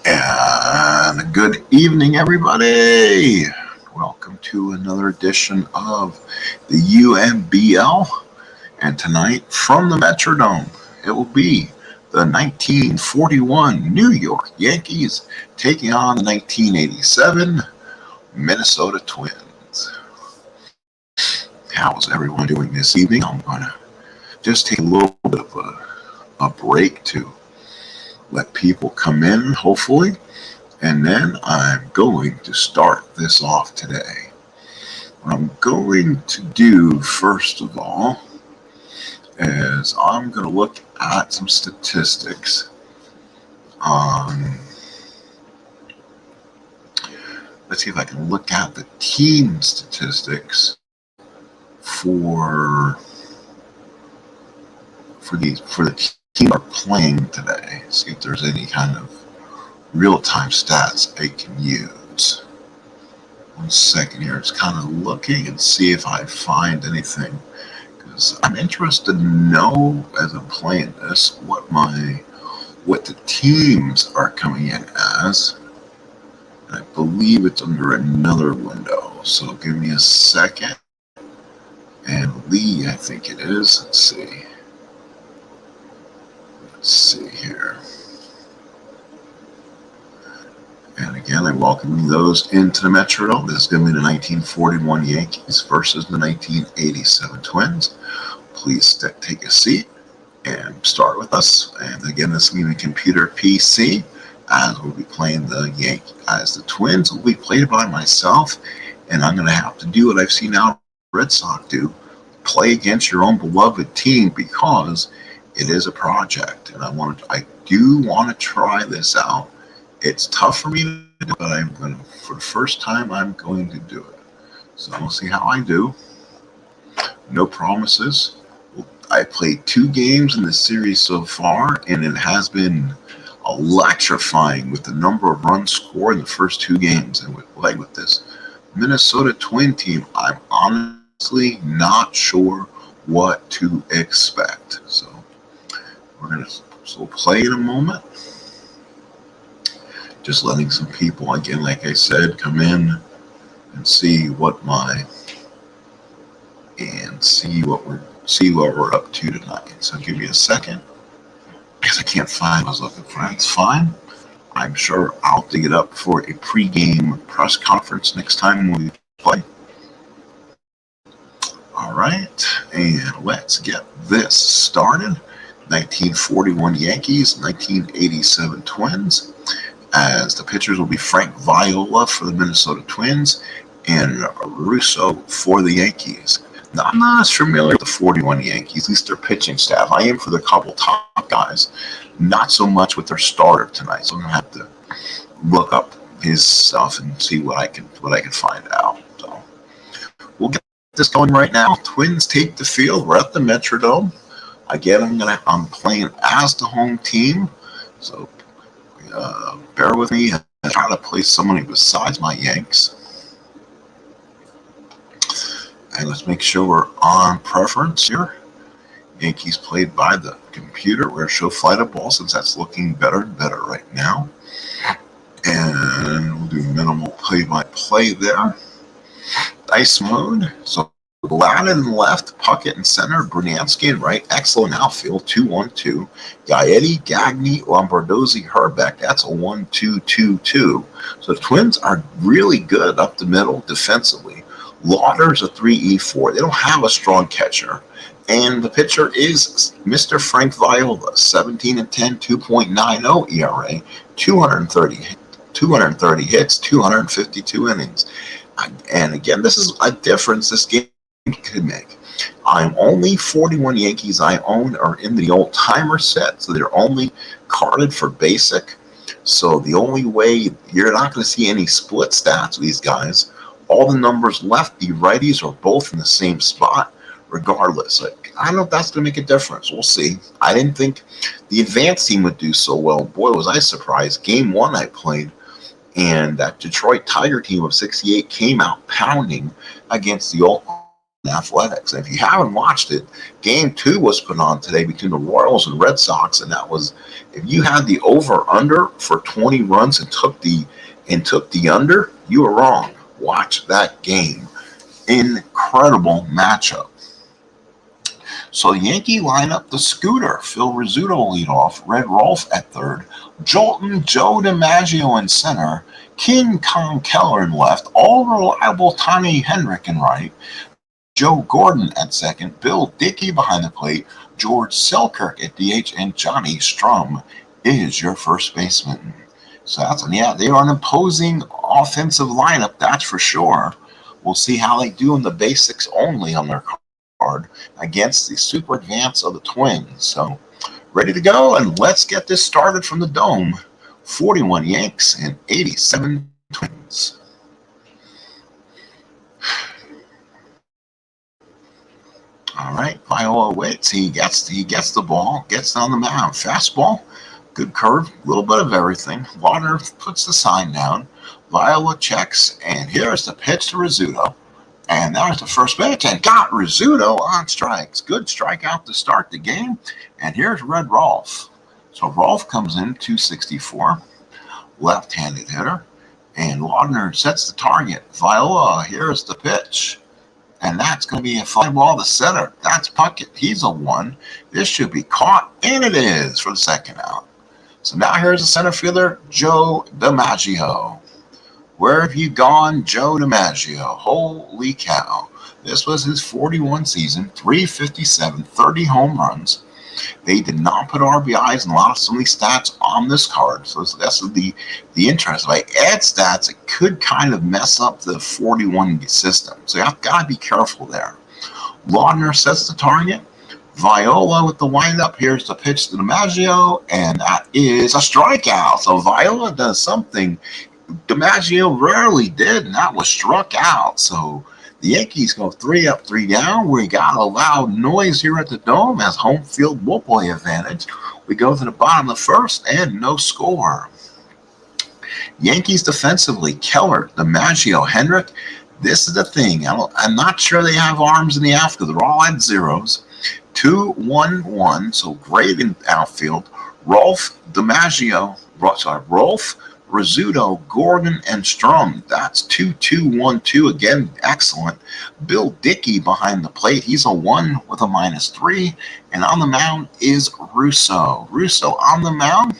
And good evening, everybody. Welcome to another edition of the UMBL. And tonight, from the Metrodome, it will be the 1941 New York Yankees taking on the 1987 Minnesota Twins. How's everyone doing this evening? I'm going to just take a little bit of a break to let people come in, hopefully, and then I'm going to start this off today. What I'm going to do, first of all, is I'm going to look at some statistics on, let's see if I can look at the team statistics for the team are playing today. See if there's any kind of real-time stats I can use. 1 second here. It's kind of looking and see if I find anything, because I'm interested to know as I'm playing this what the teams are coming in as. And I believe it's under another window. So give me a second. And Lee, I think it is. Let's see. Let's see here. And again, I welcome those into the Metrodome. This is going to be the 1941 Yankees versus the 1987 Twins. Please take a seat and start with us. And again, this is going to be a computer PC, as we'll be playing the Yankees. As the Twins will be played by myself, and I'm going to have to do what I've seen now Red Sox do: play against your own beloved team, because it is a project, and I do want to try this out. It's tough for me to do, but for the first time, I'm going to do it. So we'll see how I do. No promises. I played 2 games in the series so far, and it has been electrifying with the number of runs scored in the first 2 games. And with this Minnesota Twin team, I'm honestly not sure what to expect. So we'll play in a moment. Just letting some people, again, like I said, come in and see what we're up to tonight. So give me a second, because I can't find what I was looking for. That's fine. I'm sure I'll dig it up for a pregame press conference next time we play. All right, and let's get this started. 1941 Yankees, 1987 Twins. As the pitchers will be Frank Viola for the Minnesota Twins and Russo for the Yankees. Now, I'm not as familiar with the 41 Yankees, at least their pitching staff. I am for the couple top guys, not so much with their starter tonight. So I'm gonna have to look up his stuff and see what I can find out. So we'll get this going right now. Twins take the field. We're at the Metrodome. Again, I'm playing as the home team, so bear with me. I try to play somebody besides my Yanks. And let's make sure we're on preference here. Yankees played by the computer. We're going to show flight of ball, since that's looking better and better right now. And we'll do minimal play-by-play there. Dice mode. So Gladden in left, Puckett in center, Brunansky in right, Exlo in outfield, 2-1-2. Gaetti, Gagny, Lombardozzi, Herbeck. That's a 1-2-2-2. So the Twins are really good up the middle defensively. Lauder's a 3-4. They don't have a strong catcher. And the pitcher is Mr. Frank Viola, 17-10, 2.90 ERA, 230 hits, 252 innings. And again, this is a difference this game could make. I'm only 41 Yankees I own are in the old timer set, so they're only carded for basic. So the only way you're not going to see any split stats with these guys. All the numbers lefty, righties are both in the same spot, regardless. I don't know if that's going to make a difference. We'll see. I didn't think the advanced team would do so well. Boy, was I surprised. Game 1 I played, and that Detroit Tiger team of 68 came out pounding against the Athletics. And if you haven't watched it, Game 2 was put on today between the Royals and Red Sox, and that was, if you had the over/under for 20 runs and took the under, you were wrong. Watch that game. Incredible matchup. So the Yankee lineup, the Scooter, Phil Rizzuto will lead off, Red Rolf at third, Jolton Joe DiMaggio in center, King Kong Keller in left, all-reliable Tommy Henrik in right, Joe Gordon at second, Bill Dickey behind the plate, George Selkirk at DH, and Johnny Strum is your first baseman. So they are an imposing offensive lineup, that's for sure. We'll see how they do in the basics only on their card against the super advance of the Twins. So ready to go, and let's get this started from the Dome. 41 Yanks and 87 Twins. All right, Viola waits. He gets the ball, gets on the mound. Fastball, good curve, a little bit of everything. Laudner puts the sign down. Viola checks, and here's the pitch to Rizzuto. And there's the first pitch, and got Rizzuto on strikes. Good strikeout to start the game. And here's Red Rolf. So Rolf comes in, 264, left-handed hitter. And Laudner sets the target. Viola, here's the pitch. And that's going to be a fly ball to center. That's Puckett. He's a 1. This should be caught, and it is for the second out. So now here's the center fielder, Joe DiMaggio. Where have you gone, Joe DiMaggio? Holy cow. This was his 41 season, 357, 30 home runs. They did not put RBIs and some of these stats on this card. So that's the interest. If I add stats, it could kind of mess up the 41 system. So you've got to be careful there. Laudner sets the target. Viola with the windup. Here's the pitch to DiMaggio, and that is a strikeout. So Viola does something DiMaggio rarely did, and that was struck out. So the Yankees go 3 up, 3 down. We got a loud noise here at the Dome as home field will play advantage. We go to the bottom of the first, and no score. Yankees defensively, Keller, DiMaggio, Henrik. This is the thing. I'm not sure they have arms in the outfield. They're all at zeros. 2-1-1, so great in outfield. Rolf, Rizzuto, Gordon, and Strum. That's 2-2-1-2. Again, excellent. Bill Dickey behind the plate. He's a 1 with a -3. And on the mound is Russo. Russo on the mound.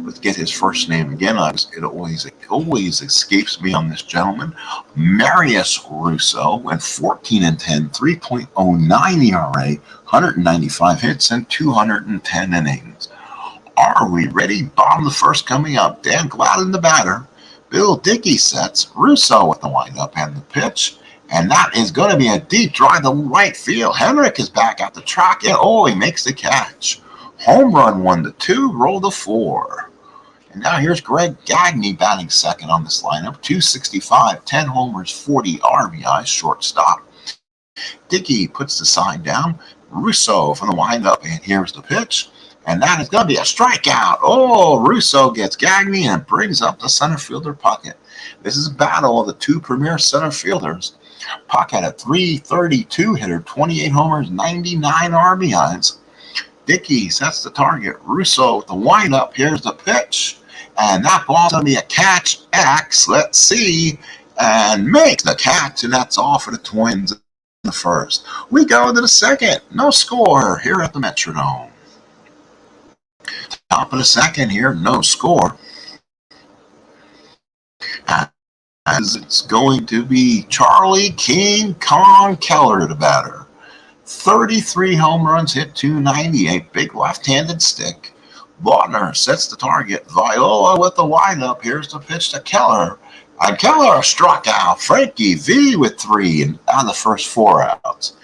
Let's get his first name again. It always escapes me on this gentleman. Marius Russo went 14-10, 3.09 ERA, 195 hits, and 210 innings. Are we ready? Bottom of the first coming up. Dan Gladden the batter. Bill Dickey sets. Russo with the windup and the pitch. And that is going to be a deep drive to right field. Henrik is back at the track. And he makes the catch. Home run 1-2. Roll to 4. And now here's Greg Gagne batting second on this lineup. 265, 10 homers, 40 RBIs, shortstop. Dickey puts the sign down. Russo from the windup. And here's the pitch. And that is going to be a strikeout. Russo gets Gagne and brings up the center fielder Puckett. This is a battle of the two premier center fielders. Puckett, a 332 hitter, 28 homers, 99 RBIs. Dickey sets the target. Russo with the windup. Here's the pitch. And that ball's going to be a catch X. Let's see. And makes the catch. And that's all for the Twins in the first. We go into the second. No score here at the Metrodome. Top of the second here, no score. As it's going to be Charlie King Kong Keller, the batter. 33 home runs, hit 298, big left-handed stick. Laudner sets the target. Viola with the windup. Here's the pitch to Keller. And Keller struck out. Frankie V with 3 on the first 4 outs.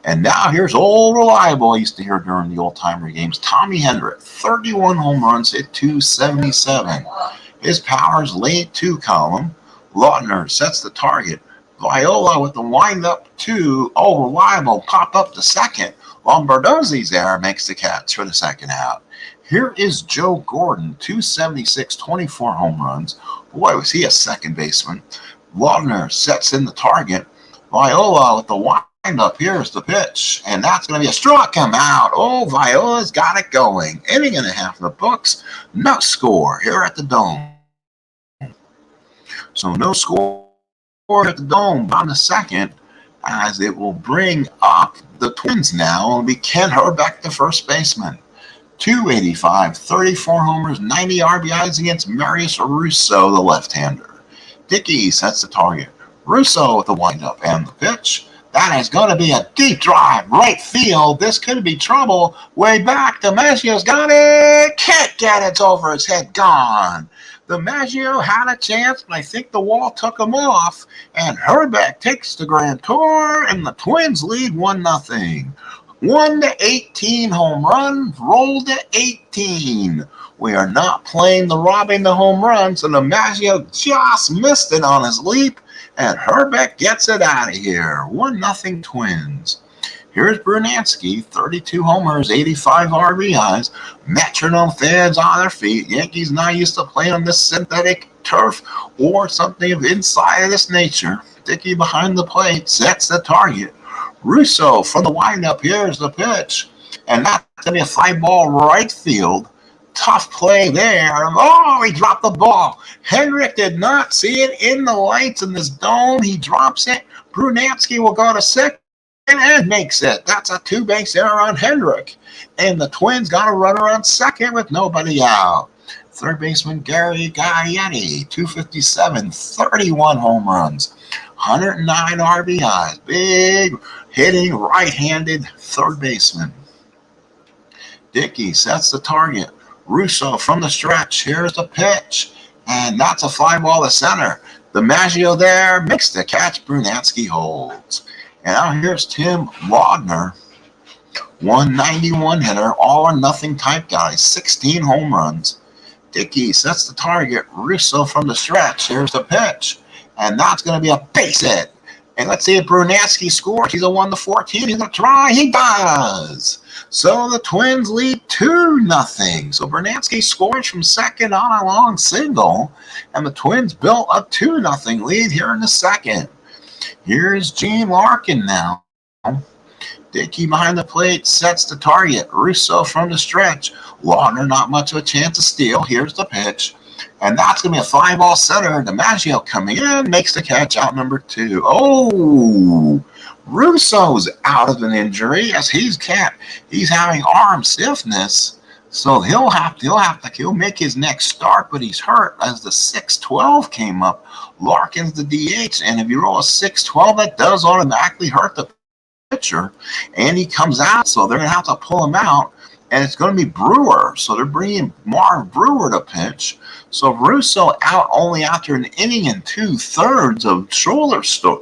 And now here's old reliable, I used to hear during the old-timer games, Tommy Henrik, 31 home runs, hit 277. His power's late 2 column. Laudner sets the target. Viola with the windup to reliable, pop up the second. Lombardozzi's there, makes the catch for the second out. Here is Joe Gordon, 276, 24 home runs. Boy, was he a second baseman. Laudner sets in the target. Viola with the windup. Here's the pitch, and that's going to be a struck him out. Oh, Viola's got it going. Inning and a half in the books. No score here at the Dome. So no score at the Dome. Bottom of the second, as it will bring up the Twins now. It'll be Ken Herbeck, the first baseman. 285, 34 homers, 90 RBIs against Marius Russo, the left-hander. Dickey sets the target. Russo with the windup and the pitch. That is going to be a deep drive, right field. This could be trouble. Way back, DiMaggio's got it. Can't get it. It's over his head. Gone. DiMaggio had a chance, but I think the wall took him off. And Herbeck takes the grand tour, and the Twins lead 1-0. 1-18 home run, rolled to 18. We are not playing the robbing the home runs, and DiMaggio just missed it on his leap, and Herbeck gets it out of here. 1-0 Twins. Here's Brunansky, 32 homers, 85 RBIs. Metronome fans on their feet. Yankees not used to playing on this synthetic turf or something of inside of this nature. Dickey behind the plate sets the target. Russo from the windup. Here's the pitch. And that's going to be a fly ball right field. Tough play there. Oh, he dropped the ball. Hendrick did not see it in the lights in this Dome. He drops it. Brunansky will go to second and makes it. That's a two-base error on Hendrick. And the Twins got a runner on second with nobody out. Third baseman Gary Gaetti, 257, 31 home runs, 109 RBIs. Big hitting right-handed third baseman. Dickey sets the target. Russo from the stretch. Here's the pitch. And that's a fly ball to center. DiMaggio there makes the catch. Brunansky holds. And now here's Tim Laudner. 191 hitter, all or nothing type guy. 16 home runs. Dickey sets the target. Russo from the stretch. Here's the pitch. And that's going to be a base hit. And let's see if Brunansky scores. He's a 1-14. He's going to try. He does. So the Twins lead 2-0. So Brunansky scores from second on a long single. And the Twins built a 2-0 lead here in the second. Here's Gene Larkin now. Dickey behind the plate sets the target. Russo from the stretch. Laudner not much of a chance to steal. Here's the pitch. And that's going to be a fly ball center. DiMaggio coming in, makes the catch out number 2. Oh, Russo's out of an injury. Yes, he's having arm stiffness. So he'll make his next start, but he's hurt as the 6-12 came up. Larkin's the DH, and if you roll a 6-12, that does automatically hurt the pitcher. And he comes out, so they're going to have to pull him out. And it's going to be Brewer. So they're bringing Marv Brewer to pitch. So Russo out only after an inning and 2/3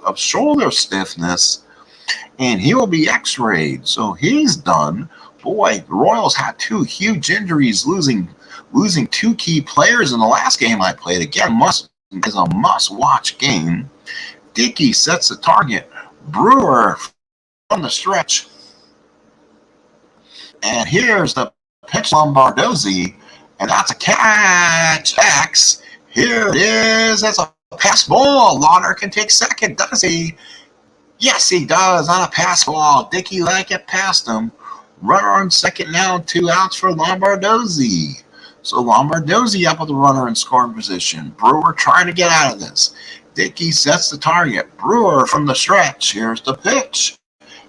of shoulder stiffness. And he will be x-rayed. So he's done. Boy, the Royals had 2 huge injuries, losing 2 key players in the last game I played. Again, is a must-watch game. Dickey sets the target. Brewer from the stretch. And here's the pitch, Lombardozzi, and that's a catch. X. Here it is. That's a pass ball. Laudner can take second, does he? Yes, he does on a pass ball. Dickey like it past him. Runner on second now, 2 outs for Lombardozzi. So Lombardozzi up with the runner in scoring position. Brewer trying to get out of this. Dickey sets the target. Brewer from the stretch. Here's the pitch.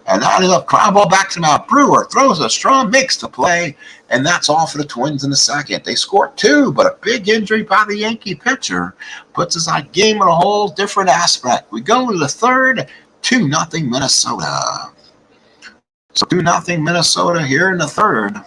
And that is a ground ball back to Mount. Brewer throws a strong, makes the play, and that's all for the Twins in the second. They scored 2, but a big injury by the Yankee pitcher puts us on game in a whole different aspect. We go to the third, 2-0 Minnesota. So 2-0 Minnesota here in the third.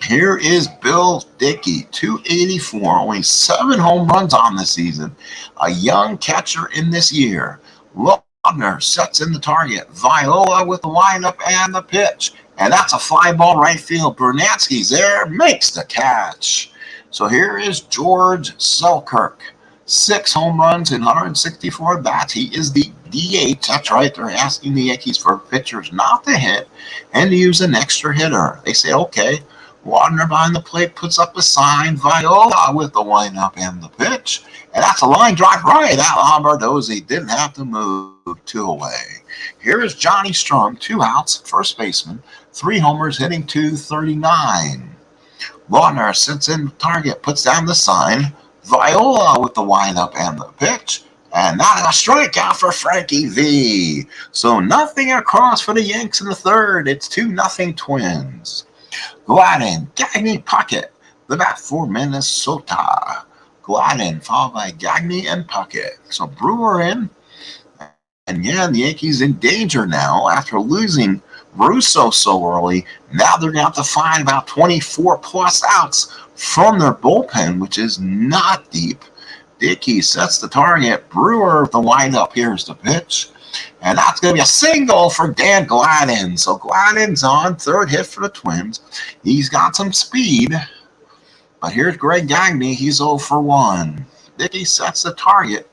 Here is Bill Dickey, 284, only 7 home runs on the season. A young catcher in this year. Laudner sets in the target. Viola with the windup and the pitch. And that's a fly ball right field. Brunansky's there, makes the catch. So here is George Selkirk. 6 home runs in 164 bats. He is the DH. That's right. They're asking the Yankees for pitchers not to hit and to use an extra hitter. They say, okay, Wadner behind the plate puts up a sign. Viola with the windup and the pitch. And that's a line drive right at Lombardozzi. Didn't have to move, 2 away. Here is Johnny Strum, 2 outs, first baseman, 3 homers, hitting .239. Wadner sits in target, puts down the sign. Viola with the windup and the pitch. And not a strikeout for Frankie V. So nothing across for the Yanks in the third. It's 2-0 Twins. Gladden, Gagne, Puckett. The bat for Minnesota. Gladden followed by Gagne and Puckett. So Brewer in. And yeah, the Yankees in danger now after losing Russo so early. Now they're going to have to find about 24 plus outs from their bullpen, which is not deep. Dickey sets the target. Brewer, the windup. Here's the pitch. And that's going to be a single for Dan Gladden. So Gladden's on, third hit for the Twins. He's got some speed. But here's Greg Gagne. He's 0 for 1. Dickey sets the target.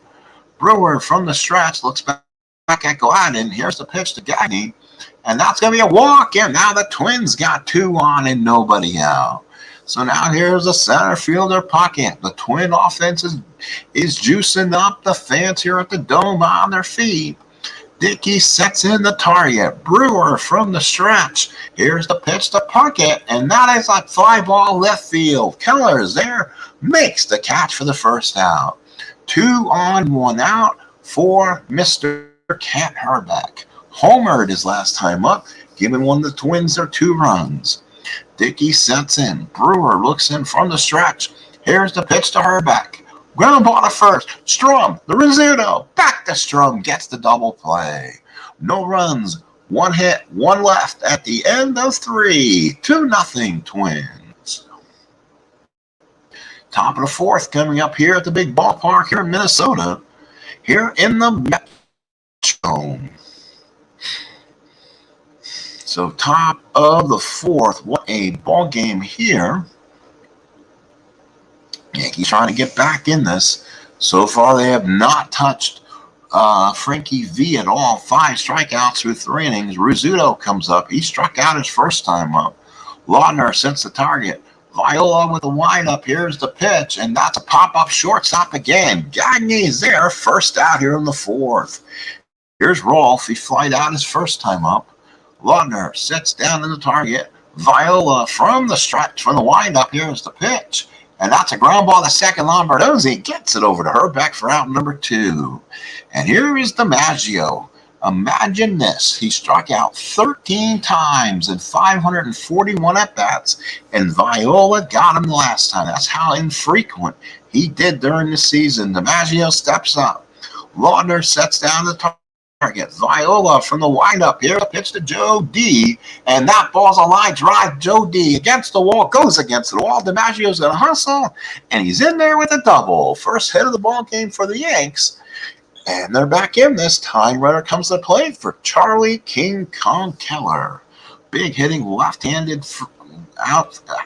Brewer from the stretch looks back at Gladden. Here's the pitch to Gagne. And that's going to be a walk. And now the Twins got 2 on and nobody out. So now here's the center fielder Puckett. The Twin offense is juicing up. The fans here at the Dome on their feet. Dickey sets in the target. Brewer from the stretch. Here's the pitch to Puckett. And that is a fly ball left field. Keller is there. Makes the catch for the first out. 2 on, 1 out for Mr. Kent Hrbek. Homered his last time up, giving one of the Twins their 2 runs. Dickey sets in. Brewer looks in from the stretch. Here's the pitch to Hrbek. Ground ball to first. Strum, the Rizzuto. Back to Strum. Gets the double play. No runs. 1 hit, 1 left at the end of 3. 2-0 Twins. Top of the 4th coming up here at the big ballpark here in Minnesota. Here in the Metrodome. So top of the 4th. What a ball game here. Yankees trying to get back in this. So far, they have not touched Frankie V at all. 5 strikeouts through 3 innings. Rizzuto comes up. He struck out his first time up. Lautner sets the target. Viola with a windup. Here's the pitch, and that's a pop-up shortstop again. Gagne is there. First out here in the 4th. Here's Rolfe. He flied out his first time up. Lautner sets down in the target. Viola from the stretch, from the windup. Here's the pitch. And that's a ground ball to second. Lombardozzi gets it over to Hrbek for out number 2. And here is DiMaggio. Imagine this. He struck out 13 times in 541 at-bats, and Viola got him the last time. That's how infrequent he did during the season. DiMaggio steps up. Lautner sets down the target. Viola from the windup. Here, the pitch to Joe D. And that ball's a line drive. Joe D against the wall. Goes against the wall. DiMaggio's going to hustle. And he's in there with a double. First hit of the ball game for the Yanks. And they're back in this. Tying runner comes to play for Charlie King Kong Keller. Big hitting left-handed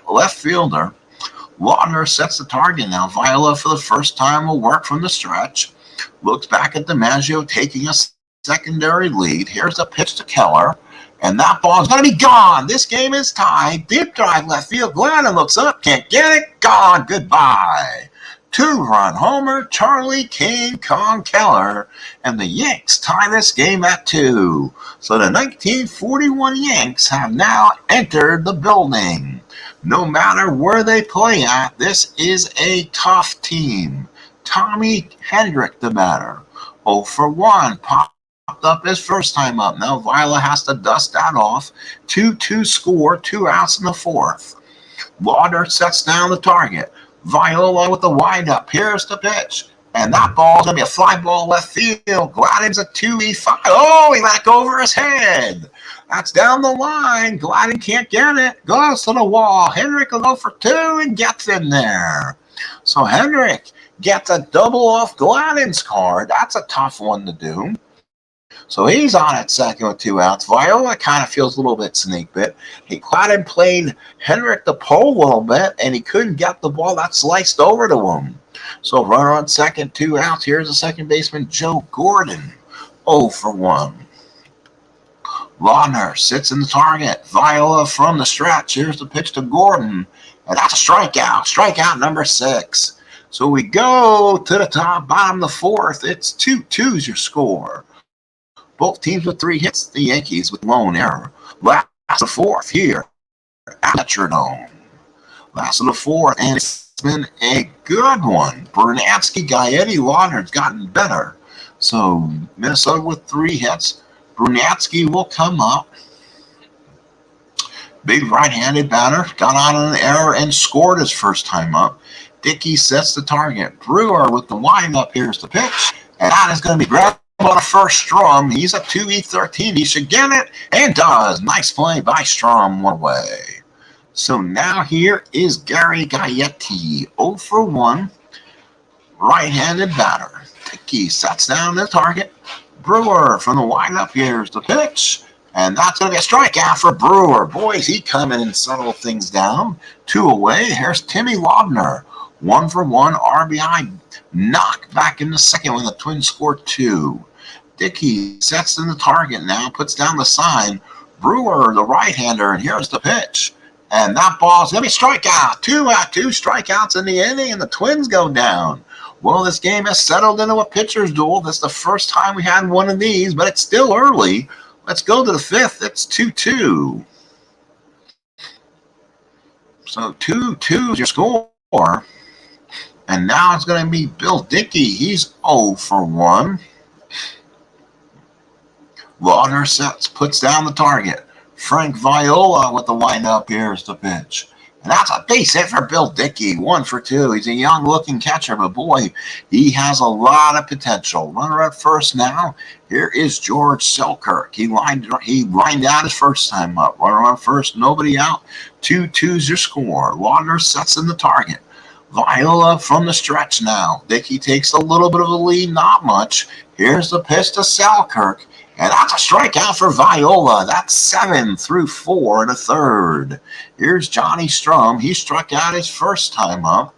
left fielder. Lautner sets the target now. Viola for the first time will work from the stretch. Looks back at DiMaggio taking a secondary lead. Here's the pitch to Keller. And that ball's going to be gone. This game is tied. Deep drive left field. Gladden looks up. Can't get it. Gone. Goodbye. 2-run homer, Charlie King Kong Keller, and the Yanks tie this game at 2. So the 1941 Yanks have now entered the building. No matter where they play at, this is a tough team. Tommy Hendrick the batter. 0 for 1, popped up his first time up. Now Viola has to dust that off. 2-2 score, 2 outs in the 4th. Lauder sets down the target. Viola with the windup. Here's the pitch. And that ball's going to be a fly ball left field. Gladden's a 2-5. Oh, he let go over his head. That's down the line. Gladden can't get it. Goes to the wall. Hendrick will go for 2 and gets in there. So Hendrick gets a double off Gladden's card. That's a tough one to do. So he's on at second with 2 outs. Viola kind of feels a little bit snake bit. Gladden played Hendrick the pole a little bit, and he couldn't get the ball that sliced over to him. So runner on second, 2 outs. Here's the second baseman, Joe Gordon. 0 for 1. Laudner sits in the target. Viola from the stretch. Here's the pitch to Gordon. And that's a strikeout. Strikeout number 6. So we go to the top, bottom of the 4th. It's 2-2's your score. Both teams with 3 hits. The Yankees with lone error. Last of the 4th here at Metrodome. Last of the 4th, and it's been a good one. Brunansky, Gaetti, Laudner's gotten better. So Minnesota with 3 hits. Brunansky will come up. Big right-handed batter. Got on an error and scored his first time up. Dickey sets the target. Brewer with the windup. Here's the pitch. And that is going to be grabbed on a first. Strom. He's a 2E13. He should get it. And does. Nice play by Strom. One away. So now here is Gary Gaetti. 0 for 1. Right-handed batter. Dickey sets down the target. Brewer from the windup. Here's the pitch. And that's going to be a strikeout for Brewer. Boys, he come in and settle things down. 2 away. Here's Timmy Laudner. 1 for 1. RBI knock back in the second when the Twins score 2. Dickey sets in the target now. Puts down the sign. Brewer, the right-hander. And here's the pitch. And that ball's going to be strikeout. 2 out, 2 strikeouts in the inning. And the Twins go down. Well, this game has settled into a pitcher's duel. That's the first time we had one of these, but it's still early. Let's go to the 5th. It's 2-2. So 2-2 is your score. And now it's going to be Bill Dickey. He's 0 for 1. Laudner sets, puts down the target. Frank Viola with the windup. Here's the pitch. And that's a base hit for Bill Dickey. 1 for 2. He's a young-looking catcher, but boy, he has a lot of potential. Runner at first now. Here is George Selkirk. He lined out his first time up. Runner on first, nobody out. 2-2's your score. Laudner sets in the target. Viola from the stretch now. Dickey takes a little bit of a lead, not much. Here's the pitch to Selkirk. And that's a strikeout for Viola. That's 7 through 4 and a third. Here's Johnny Strom. He struck out his first time up.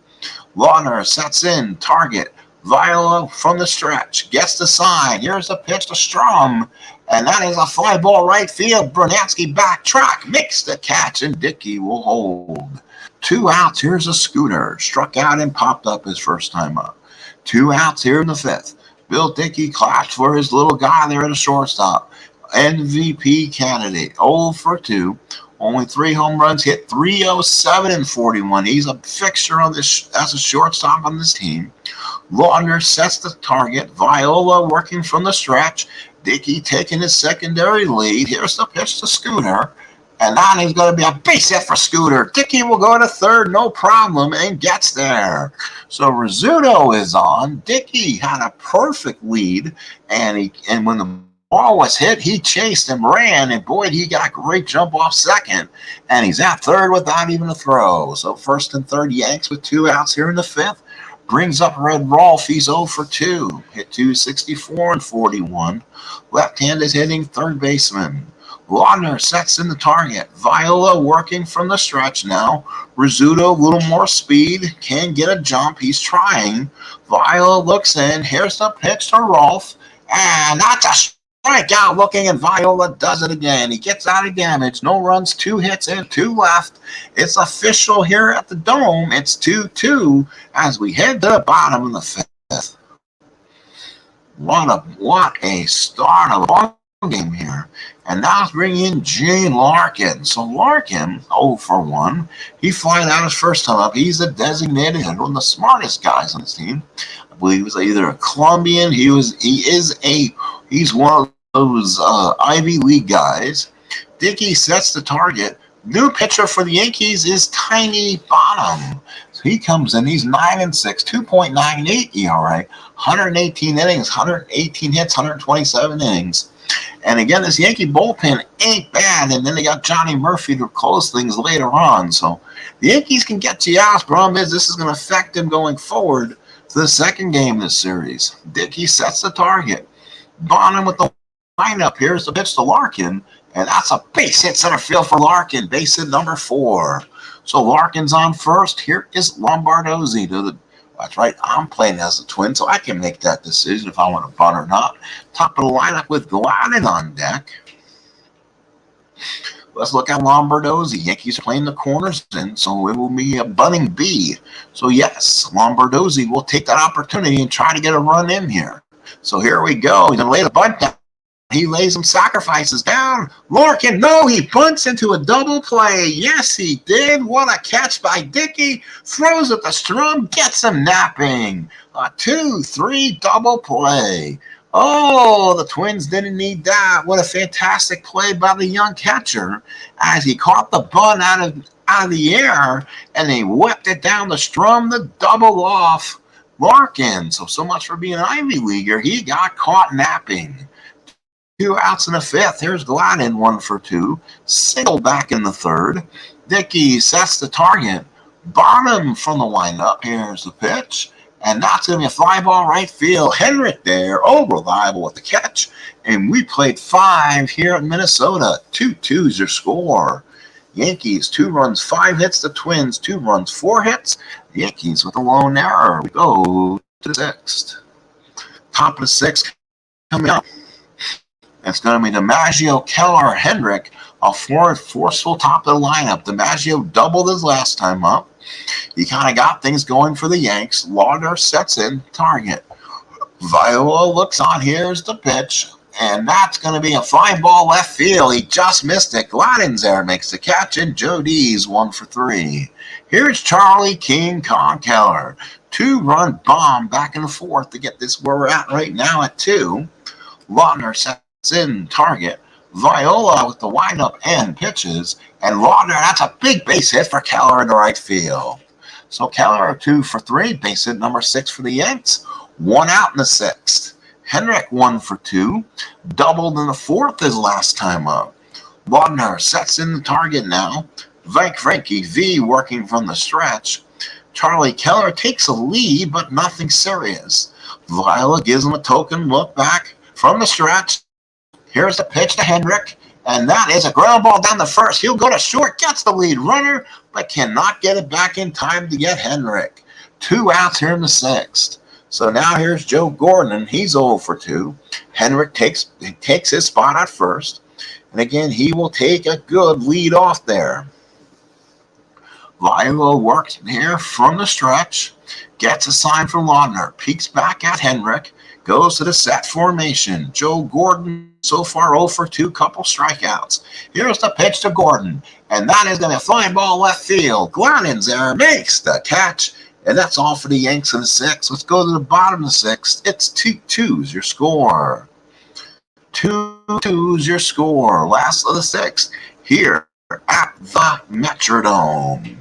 Laudner sets in, target. Viola from the stretch. Gets the sign. Here's the pitch to Strom. And that is a fly ball right field. Brunansky backtrack. Makes the catch, and Dickey will hold. 2 outs. Here's a Scooter. Struck out and popped up his first time up. 2 outs here in the 5th. Bill Dickey clapped for his little guy there at a shortstop. MVP candidate, 0 for 2. Only 3 home runs hit, 307 and 41. He's a fixture on this as a shortstop on this team. Laudner sets the target. Viola working from the stretch. Dickey taking his secondary lead. Here's the pitch to Scooter. And that is going to be a base hit for Scooter. Dickey will go to third, no problem, and gets there. So Rizzuto is on. Dickey had a perfect lead, and when the ball was hit, he chased and ran, and boy, he got a great jump off second. And he's at third without even a throw. So first and third, Yanks with 2 outs here in the 5th. Brings up Red Rolf. He's 0 for 2. Hit 264 and 41. Left-handed hitting third baseman. Laudner sets in the target. Viola working from the stretch now. Rizzuto, a little more speed. Can get a jump. He's trying. Viola looks in. Here's the pitch to Rolf. And that's a strikeout looking, and Viola does it again. He gets out of damage. No runs, 2 hits, and 2 left. It's official here at the Dome. It's 2-2 as we head to the bottom of the 5th. What a start of the game here. And now let's bring in Gene Larkin. So Larkin, 0 for 1. He flied out his first time up. He's a designated hitter, one of the smartest guys on this team. I believe he was either a Colombian. He's one of those Ivy League guys. Dickey sets the target. New pitcher for the Yankees is Tiny Bottom. So he comes in. He's 9-6, 2.98 ERA, 118 innings, 118 hits, 127 innings. And again, this Yankee bullpen ain't bad. And then they got Johnny Murphy to close things later on. So the Yankees can get to you out. The problem is this is going to affect them going forward to the second game of this series. Dickey sets the target. Bonham with the lineup. Here's the pitch to Larkin. And that's a base hit center field for Larkin. Base hit number 4. So Larkin's on first. Here is Lombardozzi. That's right. I'm playing as a Twin, so I can make that decision if I want to bunt or not. Top of the lineup with Gladden on deck. Let's look at Lombardozzi. Yankees are playing the corners in, so it will be a bunting B. So yes, Lombardozzi will take that opportunity and try to get a run in here. So here we go. He's going to lay the bunt down. He lays some sacrifices down. Larkin, no, he bunts into a double play. Yes, he did. What a catch by Dickey. Throws at the strum, gets him napping. A 2-3 double play. Oh, the Twins didn't need that. What a fantastic play by the young catcher as he caught the bunt out of the air and he whipped it down the strum to double off Larkin. So much for being an Ivy Leaguer. He got caught napping. 2 outs in the 5th. Here's Gladden, 1 for 2. Single back in the 3rd. Dickey sets the target. Bottom from the windup. Here's the pitch. And that's going to be a fly ball right field. Henrik there. Oh, reliable with the catch. And we played 5 here in Minnesota. 2-2 is your score. Yankees, 2 runs, 5 hits. The Twins, 2 runs, 4 hits. The Yankees with a lone error. We go to the 6th. Top of the 6th coming up. It's going to be DiMaggio, Keller, Hendrick, a forceful top of the lineup. DiMaggio doubled his last time up. He kind of got things going for the Yanks. Lauder sets in target. Viola looks on. Here's the pitch. And that's going to be a fly ball left field. He just missed it. Gladden's there makes the catch. And Joe D's 1 for 3. Here's Charlie King Kong Keller. 2-run bomb back in the 4th to get this where we're at right now at 2. Lautner sets in target. Viola with the windup and pitches. And Lauder, that's a big base hit for Keller in the right field. So Keller 2 for 3. Base hit number 6 for the Yanks. 1 out in the 6th. Henrik 1 for 2. Doubled in the 4th his last time up. Lautner sets in the target now. Frankie V working from the stretch. Charlie Keller takes a lead, but nothing serious. Viola gives him a token look back from the stretch. Here's the pitch to Hendrick, and that is a ground ball down the first. He'll go to short, gets the lead runner, but cannot get it back in time to get Hendrick. 2 outs here in the 6th. So now here's Joe Gordon, and he's 0 for 2. Hendrick takes his spot at first, and again, he will take a good lead off there. Viola works here from the stretch, gets a sign from Lautner, peeks back at Hendrick, goes to the set formation. Joe Gordon so far 0 for 2, couple strikeouts. Here's the pitch to Gordon, and that is going to fly ball left field. Gladden's there makes the catch, and that's all for the Yanks in the 6th. Let's go to the bottom of the 6th. It's 2-2's your score. 2-2's your score. Last of the 6th here at the Metrodome.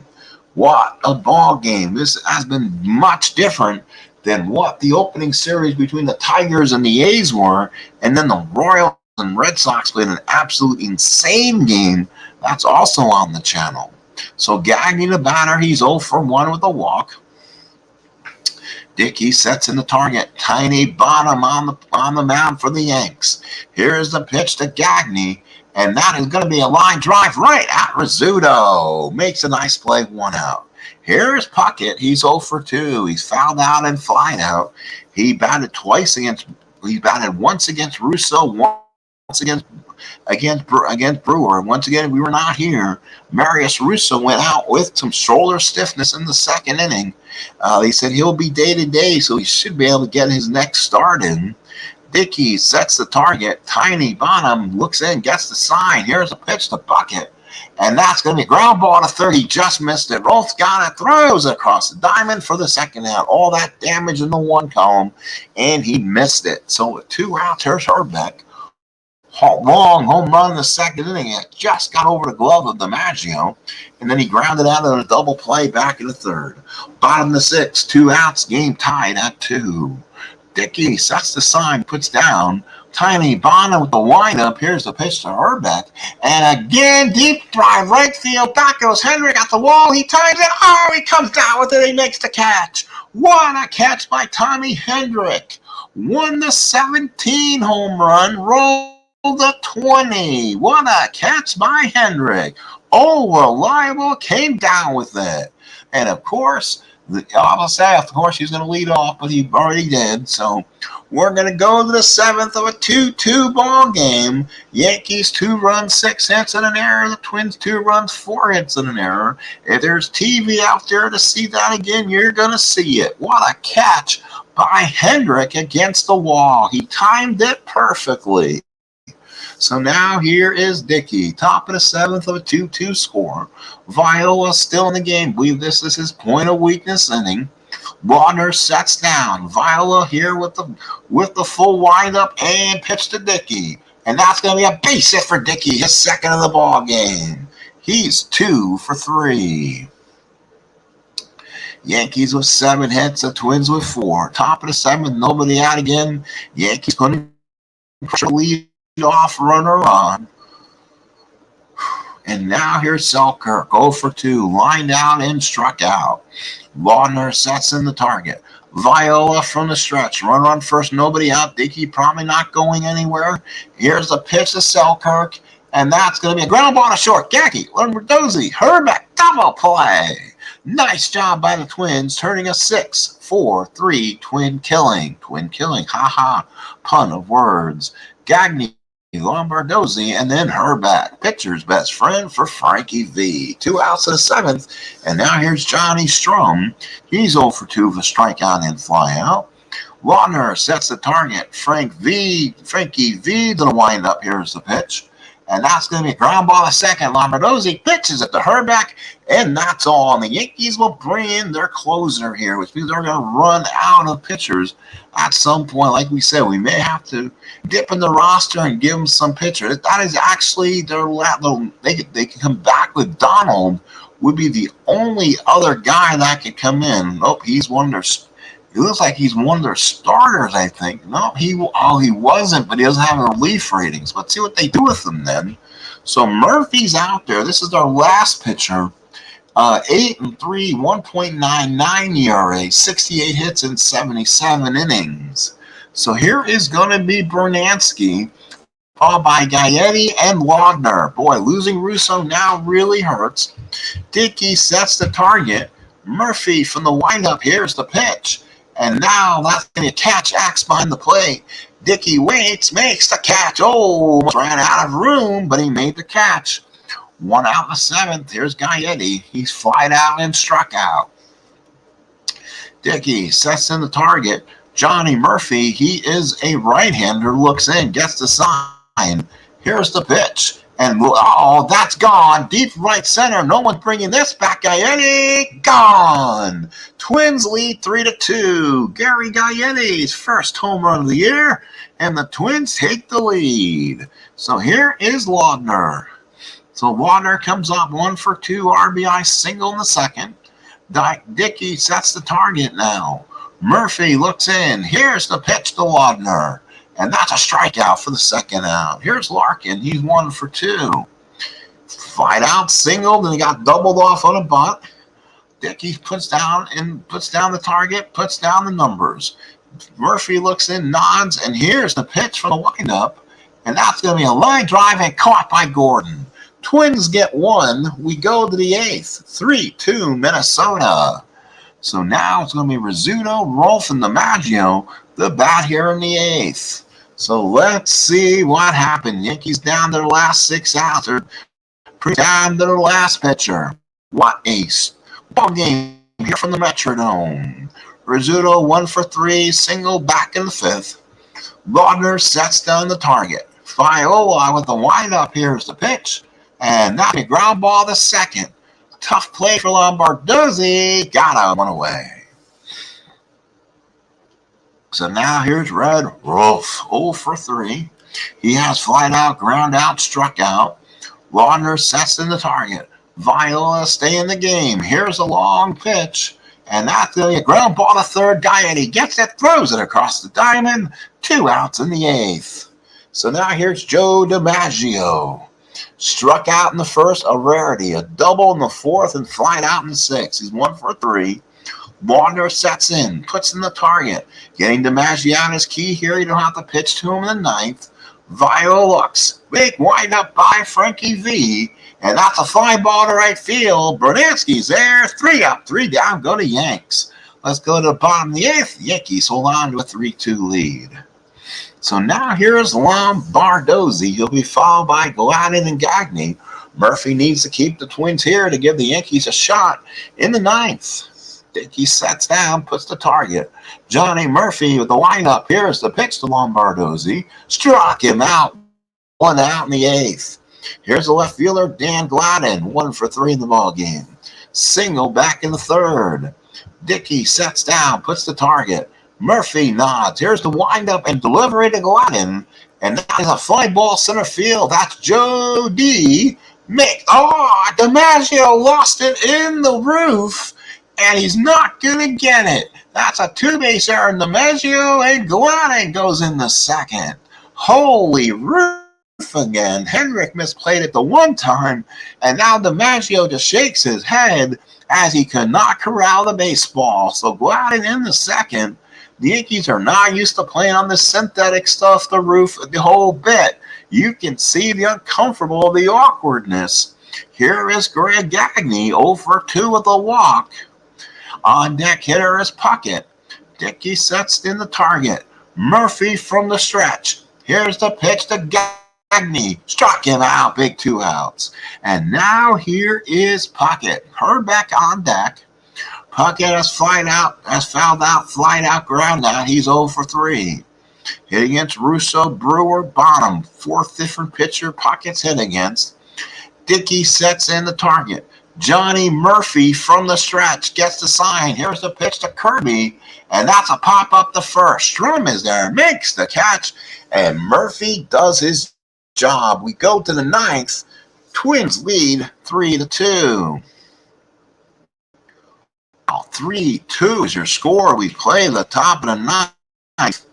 What a ball game. This has been much different than what the opening series between the Tigers and the A's were, and then the Royals and Red Sox played an absolute insane game. That's also on the channel. So Gagne the batter, he's 0 for 1 with a walk. Dickey sets in the target. Tiny bottom on the mound for the Yanks. Here's the pitch to Gagne, and that is going to be a line drive right at Rizzuto. Makes a nice play, 1 out. Here's Puckett. He's 0 for 2. He's fouled out and flied out. He batted once against Russo, once against Brewer. Once again, we were not here. Marius Russo went out with some shoulder stiffness in the 2nd inning. They said he'll be day-to-day, so he should be able to get his next start in. Dickey sets the target. Tiny bottom looks in, gets the sign. Here's a pitch to Puckett. And that's going to be a ground ball to third. He just missed it. Rolf's got it, throws it across the diamond for the 2nd out. All that damage in the 1 column, and he missed it. So with 2 outs, here's Herbeck. Long home run in the 2nd inning. It just got over the glove of DiMaggio, and then he grounded out on a double play back in the 3rd. Bottom of the 6th, 2 outs, game tied at 2. Dickey sets the sign, puts down. Tiny Bonham with the windup. Here's the pitch to Herbeck. And again, deep drive, right field. Back goes Hendrick at the wall. He times it. Oh, he comes down with it. He makes the catch. What a catch by Tommy Hendrick. 1-17 home run. Roll the 20. What a catch by Hendrick. Oh, reliable. Came down with it. And of course, I will say, of course, he's going to lead off, but he already did. So we're going to go to the seventh of a 2-2 ball game. Yankees 2 runs, 6 hits and an error. The Twins 2 runs, 4 hits and an error. If there's TV out there to see that again, you're going to see it. What a catch by Hendrick against the wall. He timed it perfectly. So now here is Dickey, top of the seventh of a 2-2 score. Viola still in the game. Believe this is his point of weakness inning. Warner sets down. Viola here with the full windup and pitch to Dickey. And that's going to be a base hit for Dickey, his second of the ball game. He's 2 for 3. Yankees with 7 hits, the Twins with 4. Top of the seventh, nobody out again. Yankees putting pressure lead off runner on. And now here's Selkirk, 0 for 2, lined out and struck out. Laudner sets in the target. Viola from the stretch, runner on first, nobody out. Dickey probably not going anywhere. Here's the pitch to Selkirk, and that's going to be a ground ball to short. Yankee, Lenarduzzi, Herbeck, double play. Nice job by the Twins, turning a 6-4-3 twin killing. Twin killing, haha, pun of words. Gagne, Lombardozzi, and then Herbeck, pitcher's best friend for Frankie V. 2 outs in the seventh, and now here's Johnny Strom. He's 0 for 2 with a strikeout and fly out. Laudner sets the target. Frankie V to the windup. Here's the pitch, and that's going to be a ground ball to second. Lombardozzi pitches it to Herbeck, and that's all. And the Yankees will bring in their closer here, which means they're going to run out of pitchers at some point. Like we said, we may have to dip in the roster and give them some pitchers. That is actually they can come back with Donald. Would be the only other guy that could come in. Nope, he's one of their. He looks like he's one of their starters, I think. No, he wasn't, but he doesn't have relief ratings. Let's see what they do with him then. So Murphy's out there. This is their last pitcher. 8-3, 1.99 ERA, 68 hits in 77 innings. So here is going to be Bernansky, followed by Gaetti and Laudner. Boy, losing Russo now really hurts. Dickey sets the target. Murphy from the windup. Here's the pitch. And now that's going to catch Axe behind the plate. Dickey waits, makes the catch. Oh, almost ran out of room, but he made the catch. 1 out in the seventh. Here's Gaetti. He's flied out and struck out. Dickey sets in the target. Johnny Murphy, he is a right-hander, looks in, gets the sign. Here's the pitch. And, oh, that's gone. Deep right center. No one's bringing this back. Gaetti, gone. Twins lead 3-2. Gary Gaetti's first home run of the year, and the Twins take the lead. So here is Laudner. So Laudner comes up 1 for 2, RBI single in the second. Dickey sets the target now. Murphy looks in. Here's the pitch to Laudner. And that's a strikeout for the second out. Here's Larkin. He's 1 for 2. Flied out, singled, and he got doubled off on a bunt. Dickey puts down the target, puts down the numbers. Murphy looks in, nods, and here's the pitch from the windup. And that's going to be a line drive and caught by Gordon. Twins get 1. We go to the 8th. 3-2 Minnesota. So now it's going to be Rizzuto, Rolf, and DiMaggio, the bat here in the 8th. So let's see what happened. Yankees down to their last 6 outs. They're down to their last pitcher. What a ball game here from the Metrodome. Rizzuto 1 for 3, single back in the 5th. Laudner sets down the target. Viola with the windup. Here's the pitch. And now a ground ball to second. Tough play for Lombardozzi. Got one away. So now here's Red Rolf, 0 for 3. He has flied out, ground out, struck out. Laudner sets in the target. Viola stay in the game. Here's a long pitch. And that's going to be a ground ball to third. Gaetti gets it, throws it across the diamond. 2 outs in the 8th. So now here's Joe DiMaggio. Struck out in the first, a rarity. A double in the 4th and flied out in the 6th. He's 1 for 3. Warner sets in, puts in the target. Getting DiMaggio out is key here. You don't have to pitch to him in the 9th. Viola looks. Big wind up by Frankie V. And that's a fly ball to right field. Brunansky's there. 3 up, 3 down. Go to Yanks. Let's go to the bottom of the 8th. Yankees hold on to a 3-2 lead. So now here's Lombardozzi. He'll be followed by Gladden and Gagne. Murphy needs to keep the Twins here to give the Yankees a shot in the 9th. Dickey sets down, puts the target. Johnny Murphy with the windup. Here's the pitch to Lombardozzi. Struck him out. 1 out in the 8th. Here's the left fielder, Dan Gladden. 1 for 3 in the ball game. Single back in the 3rd. Dickey sets down, puts the target. Murphy nods. Here's the windup and delivery to Gladden. And that is a fly ball center field. That's Joe D. DiMaggio lost it in the roof, and he's not going to get it. That's a 2-base error. DiMaggio and Gladden goes in the 2nd. Holy roof again. Hendrick misplayed it the one time, and now DiMaggio just shakes his head as he could not corral the baseball. So Gladden in the 2nd. The Yankees are not used to playing on the synthetic stuff, the roof, the whole bit. You can see the uncomfortable, the awkwardness. Here is Greg Gagne, 0 for 2 with a walk. On deck hitter is Puckett. Dickey sets in the target. Murphy from the stretch. Here's the pitch to Gagne. Struck him out, big 2 outs. And now here is Puckett. Herbeck on deck. Puckett has fouled out, flied out, ground out. He's 0 for 3. Hit against Russo, Brewer, bottom. 4th different pitcher Puckett's hit against. Dickey sets in the target. Johnny Murphy from the stretch gets the sign. Here's the pitch to Kirby, and that's a pop up the first. Strum is there, makes the catch, and Murphy does his job. We go to the 9th. Twins lead 3-2. 3-2 is your score. We play the top of the 9th.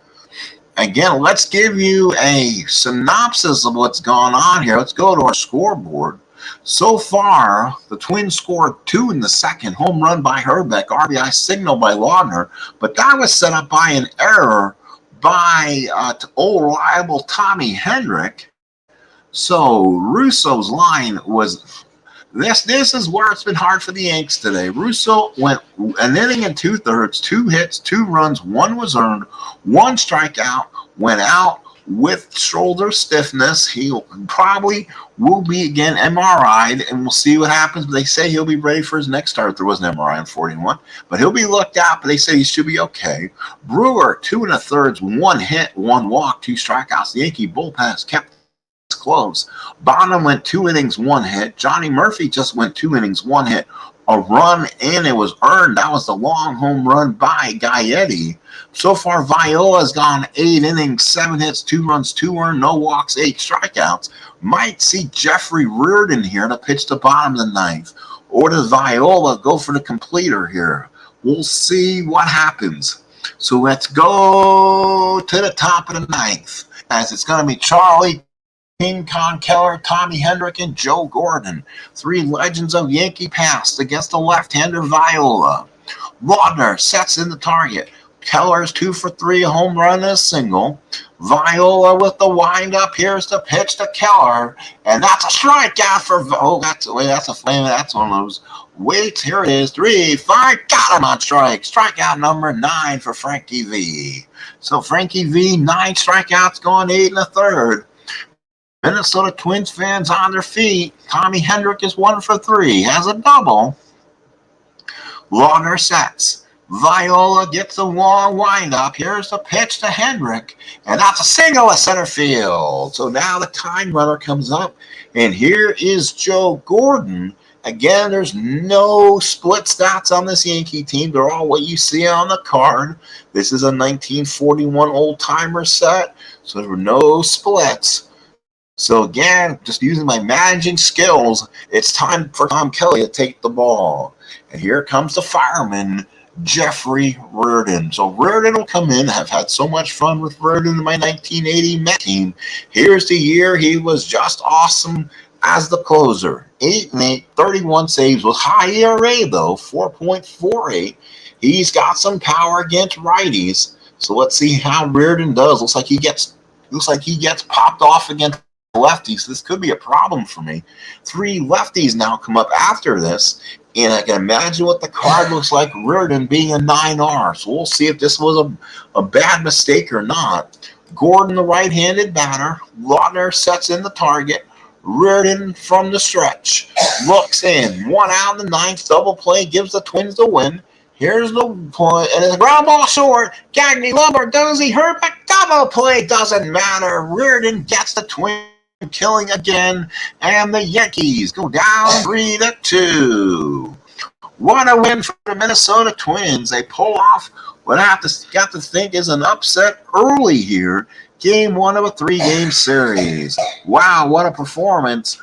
Again, let's give you a synopsis of what's gone on here. Let's go to our scoreboard. So far, the Twins scored 2 in the 2nd. Home run by Herbeck, RBI signal by Laudner, but that was set up by an error by old reliable Tommy Hendrick. So Russo's line was this is where it's been hard for the Yanks today. Russo went an inning and 2/3, 2 hits, 2 runs, 1 was earned, 1 strikeout, went out with shoulder stiffness. He probably will be again MRI'd, and we'll see what happens. But they say he'll be ready for his next start. There was an MRI in 41, but he'll be looked at, but they say he should be okay. Brewer, 2 1/3, 1 hit, 1 walk, 2 strikeouts. The Yankee bullpen kept close. Bonham went 2 innings, 1 hit. Johnny Murphy just went 2 innings, 1 hit. A run, and it was earned. That was the long home run by Gaetti. So far, Viola's gone 8 innings, 7 hits, 2 runs, 2 earned, no walks, 8 strikeouts. Might see Jeffrey Reardon here to pitch the bottom of the 9th. Or does Viola go for the completer here? We'll see what happens. So let's go to the top of the 9th, as it's going to be Charlie King, Con Keller, Tommy Hendrick, and Joe Gordon. 3 legends of Yankee past against the left-hander Viola. Laudner sets in the target. Keller's 2 for 3, a home run and a single. Viola with the windup. Here's the pitch to Keller, and that's a strikeout for. That's a flame. That's one of those. Wait, here it is. 3-5. Got him on strike. Strikeout number 9 for Frankie V. So Frankie V, 9 strikeouts, going 8 1/3. Minnesota Twins fans on their feet. Tommy Hendrick is 1 for 3. Has a double. Laudner sets. Viola gets a long windup. Here's the pitch to Hendrick, and that's a single at center field. So now the time runner comes up, and here is Joe Gordon. Again, there's no split stats on this Yankee team. They're all what you see on the card. This is a 1941 old-timer set, so there were no splits. So again, just using my managing skills, it's time for Tom Kelly to take the ball. And here comes the fireman, Jeffrey Reardon. So Reardon will come in. I've had so much fun with Reardon in my 1980 Met team. Here's the year he was just awesome as the closer. 8-8, 31 saves with high ERA though, 4.48. He's got some power against righties. So let's see how Reardon does. Looks like he gets popped off against lefties. This could be a problem for me. 3 lefties now come up after this, and I can imagine what the card looks like. Reardon being a 9R. So we'll see if this was a bad mistake or not. Gordon, the right-handed batter. Lautner sets in the target. Reardon from the stretch. Looks in. 1 out in the 9th. Double play gives the Twins the win. Here's the point, and it's a ground ball short. Gagne, Lombardozzi, Herbeck, double play, doesn't matter. Reardon gets the Twins killing again, and the Yankees go down 3-2. What a win for the Minnesota Twins. They pull off what I got to think is an upset early here. Game 1 of a 3-game series. Wow, what a performance.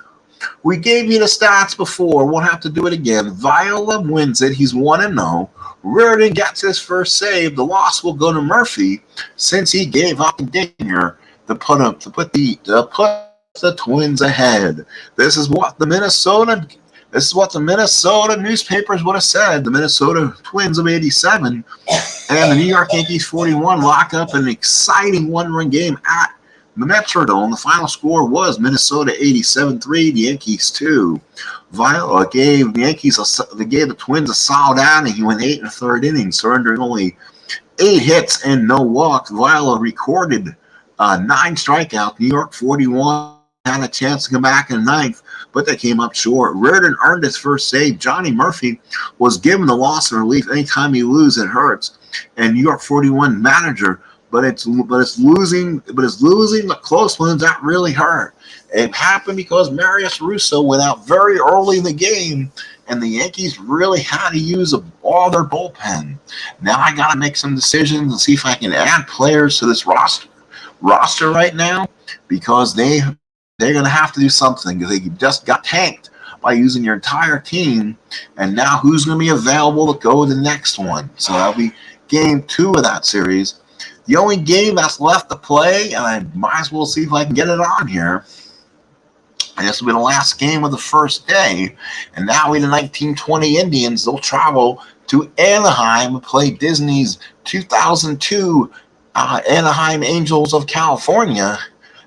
We gave you the stats before. We'll have to do it again. Viola wins it. He's 1-0. Reardon gets his first save. The loss will go to Murphy since he gave up a dinger to put the Twins ahead. This is what the Minnesota newspapers would have said. The Minnesota Twins of '87 and the New York Yankees 41 lock up an exciting 1-run game at the Metrodome. The final score was Minnesota 87-3, the Yankees 2. Viola gave the Twins a solid outing. He went 8 1/3 innings, surrendering only 8 hits and no walks. Viola recorded 9 strikeouts. New York 41 had a chance to come back in the 9th, but they came up short. Reardon earned his first save. Johnny Murphy was given the loss of relief. Anytime you lose, it hurts. And New York 41 manager, but it's losing the close ones that really hurt. It happened because Right Russo went out very early in the game, and the Yankees really had to use all their bullpen. Now I got to make some decisions and see if I can add players to this roster right now, because they're going to have to do something, because they just got tanked by using your entire team, and now who's going to be available to go to the next one? So that'll be game 2 of that series. The only game that's left to play, and I might as well see if I can get it on here, and this will be the last game of the first day, and now we the 1920 Indians. They'll travel to Anaheim and play Disney's 2002 Anaheim Angels of California,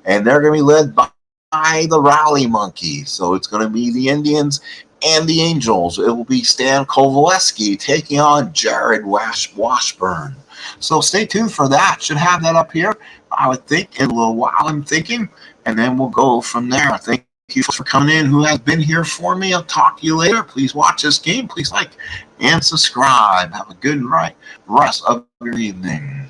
and they're going to be led by the Rally Monkeys. So it's going to be the Indians and the Angels. It will be Stan Kovaleski taking on Jared Washburn. So stay tuned for that. Should have that up here, I would think, in a little while, I'm thinking, and then we'll go from there. Thank you for coming in who has been here for me. I'll talk to you later. Please watch this game. Please like and subscribe. Have a good rest of your evening.